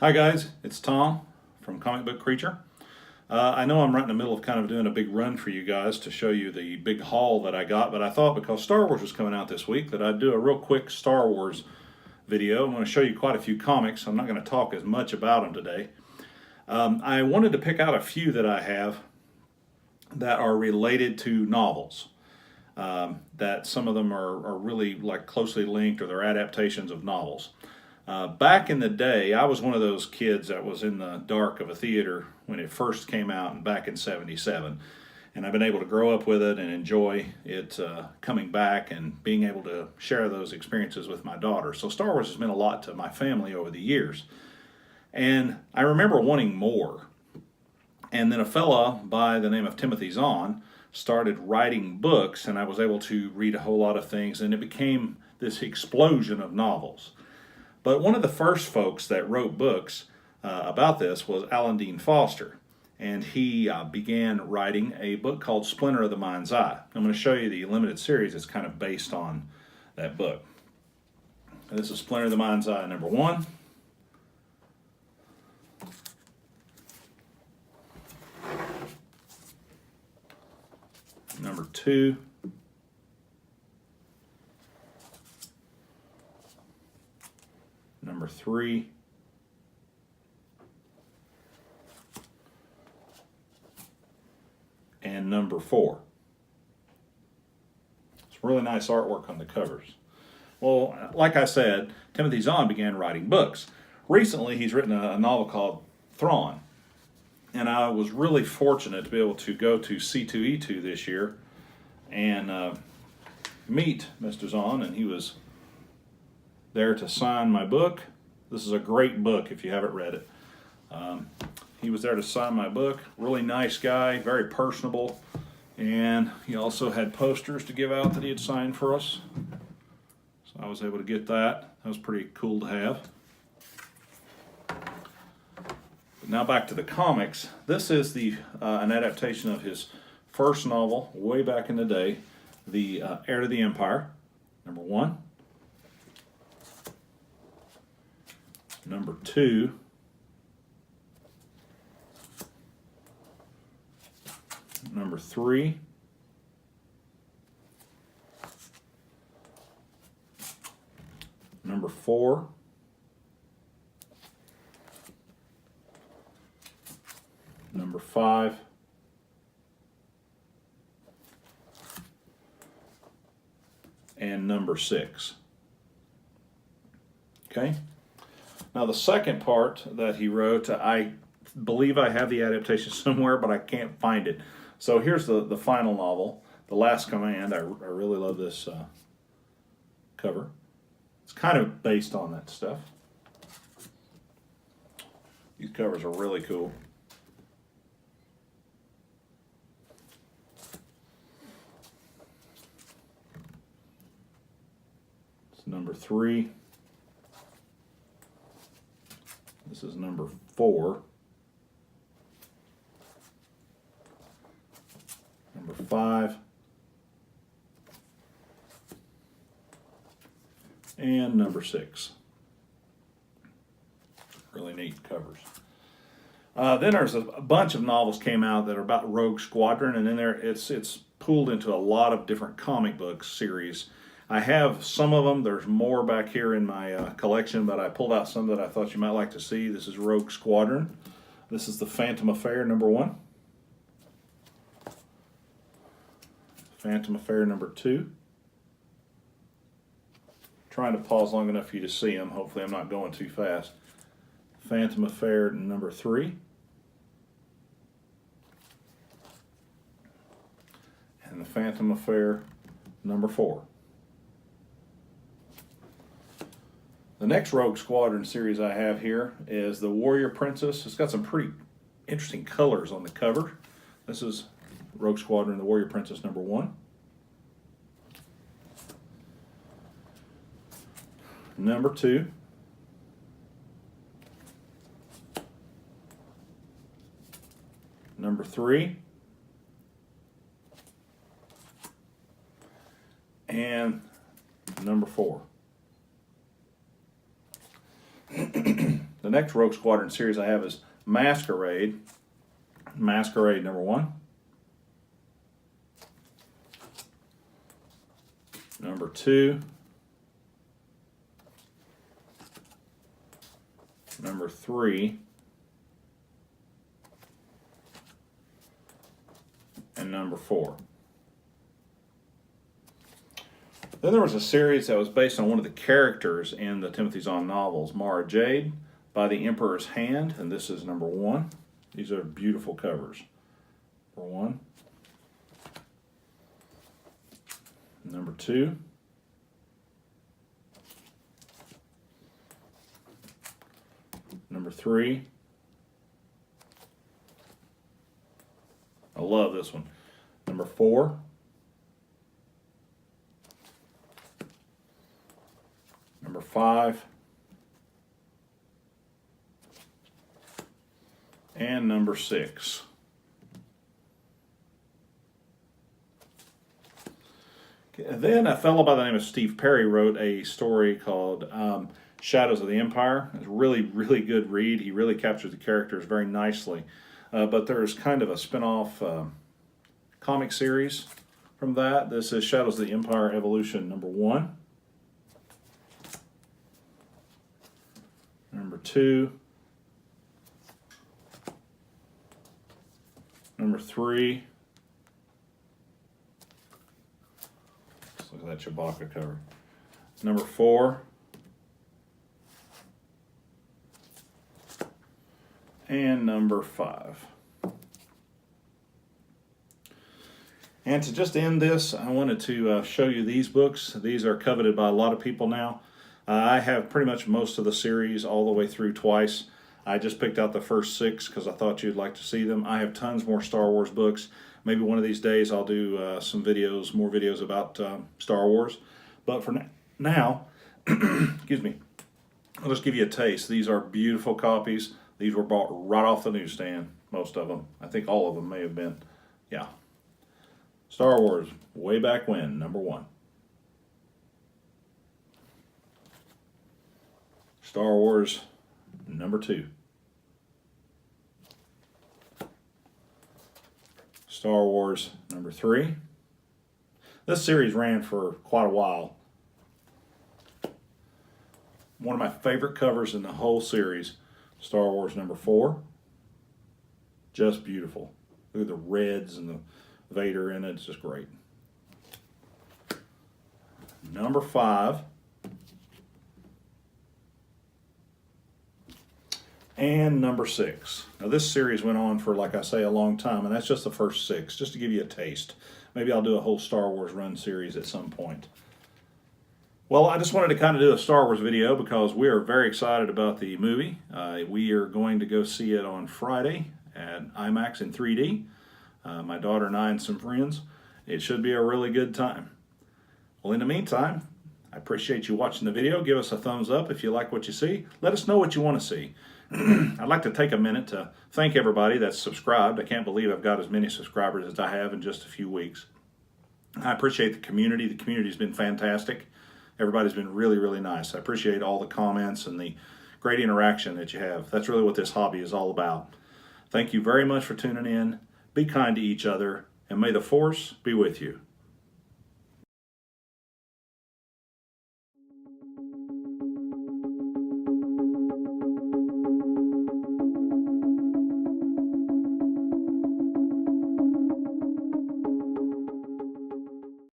Hi guys, it's Tom from Comic Book Creature. I know I'm right in the middle of kind of doing a big run for you guys to show you the big haul that I got, but I thought because Star Wars was coming out this week that I'd do a real quick Star Wars video. I'm going to show you quite a few comics. I'm not going to talk as much about them today. I wanted to pick out a few that I have that are related to novels. That some of them are really like closely linked, or they're adaptations of novels. Back in the day, I was one of those kids that was in the dark of a theater when it first came out, and back in '77. And I've been able to grow up with it and enjoy it coming back and being able to share those experiences with my daughter. So Star Wars has meant a lot to my family over the years. And I remember wanting more. And then a fella by the name of Timothy Zahn started writing books, and I was able to read a whole lot of things, and it became this explosion of novels. But one of the first folks that wrote books about this was Alan Dean Foster, and he began writing a book called Splinter of the Mind's Eye. I'm going to show you the limited series that's kind of based on that book. And this is Splinter of the Mind's Eye number 1. Number 2. Number 3. And number 4. It's really nice artwork on the covers. Well, like I said, Timothy Zahn began writing books. Recently, he's written a novel called Thrawn. And I was really fortunate to be able to go to C2E2 this year and meet Mr. Zahn, and he was there to sign my book. This is a great book if you haven't read it. He was there to sign my book. Really nice guy, very personable, and he also had posters to give out that he had signed for us. So I was able to get that. That was pretty cool to have. But now back to the comics. This is an adaptation of his first novel way back in the day, The Heir to the Empire, number 1. Number 2. Number 3. Number 4. Number 5. And number 6. Okay? Now the second part that he wrote, I believe I have the adaptation somewhere, but I can't find it. So here's the final novel, The Last Command. I really love this cover. It's kind of based on that stuff. These covers are really cool. It's number 3. This is number 4. Number 5. And number 6. Really neat covers. Then there's a bunch of novels came out that are about Rogue Squadron, and then it's pooled into a lot of different comic book series. I have some of them. There's more back here in my collection, but I pulled out some that I thought you might like to see. This is Rogue Squadron. This is The Phantom Affair, number 1. Phantom Affair, number 2. Trying to pause long enough for you to see them. Hopefully I'm not going too fast. Phantom Affair, number 3. And The Phantom Affair, number 4. The next Rogue Squadron series I have here is The Warrior Princess. It's got some pretty interesting colors on the cover. This is Rogue Squadron, The Warrior Princess, number 1. Number 2. Number 3. And number 4. The next Rogue Squadron series I have is Masquerade. Masquerade number 1. Number 2. Number 3. And number 4. Then there was a series that was based on one of the characters in the Timothy Zahn novels, Mara Jade, By the Emperor's Hand, and this is number 1. These are beautiful covers. Number 1. Number 2. Number 3. I love this one. Number 4. Number 5. And number 6. Then a fellow by the name of Steve Perry wrote a story called Shadows of the Empire. It's a really, really good read. He really captures the characters very nicely. But there's kind of a spin-off comic series from that. This is Shadows of the Empire Evolution number 1. Number 2. Number 3. Let's look at that Chewbacca cover. Number 4. And number 5. And to just end this, I wanted to show you these books. These are coveted by a lot of people now. I have pretty much most of the series all the way through twice. I just picked out the first 6 because I thought you'd like to see them. I have tons more Star Wars books. Maybe one of these days I'll do some videos, more videos about Star Wars. But for now, excuse me, I'll just give you a taste. These are beautiful copies. These were bought right off the newsstand, most of them. I think all of them may have been. Yeah. Star Wars, way back when, number 1. Star Wars, number 2. Star Wars, number 3. This series ran for quite a while. One of my favorite covers in the whole series, Star Wars number 4. Just beautiful. Look at the reds and the Vader in it. It's just great. Number 5. And number 6. Now this series went on for, like I say, a long time, and that's just the first 6, just to give you a taste. Maybe I'll do a whole Star Wars run series at some point. Well, I just wanted to kind of do a Star Wars video because we are very excited about the movie. We are going to go see it on Friday at IMAX in 3D. My daughter and I and some friends. It should be a really good time. Well, in the meantime, I appreciate you watching the video. Give us a thumbs up if you like what you see. Let us know what you want to see. I'd like to take a minute to thank everybody that's subscribed. I can't believe I've got as many subscribers as I have in just a few weeks. I appreciate the community. The community's been fantastic. Everybody's been really, really nice. I appreciate all the comments and the great interaction that you have. That's really what this hobby is all about. Thank you very much for tuning in. Be kind to each other, and may the Force be with you.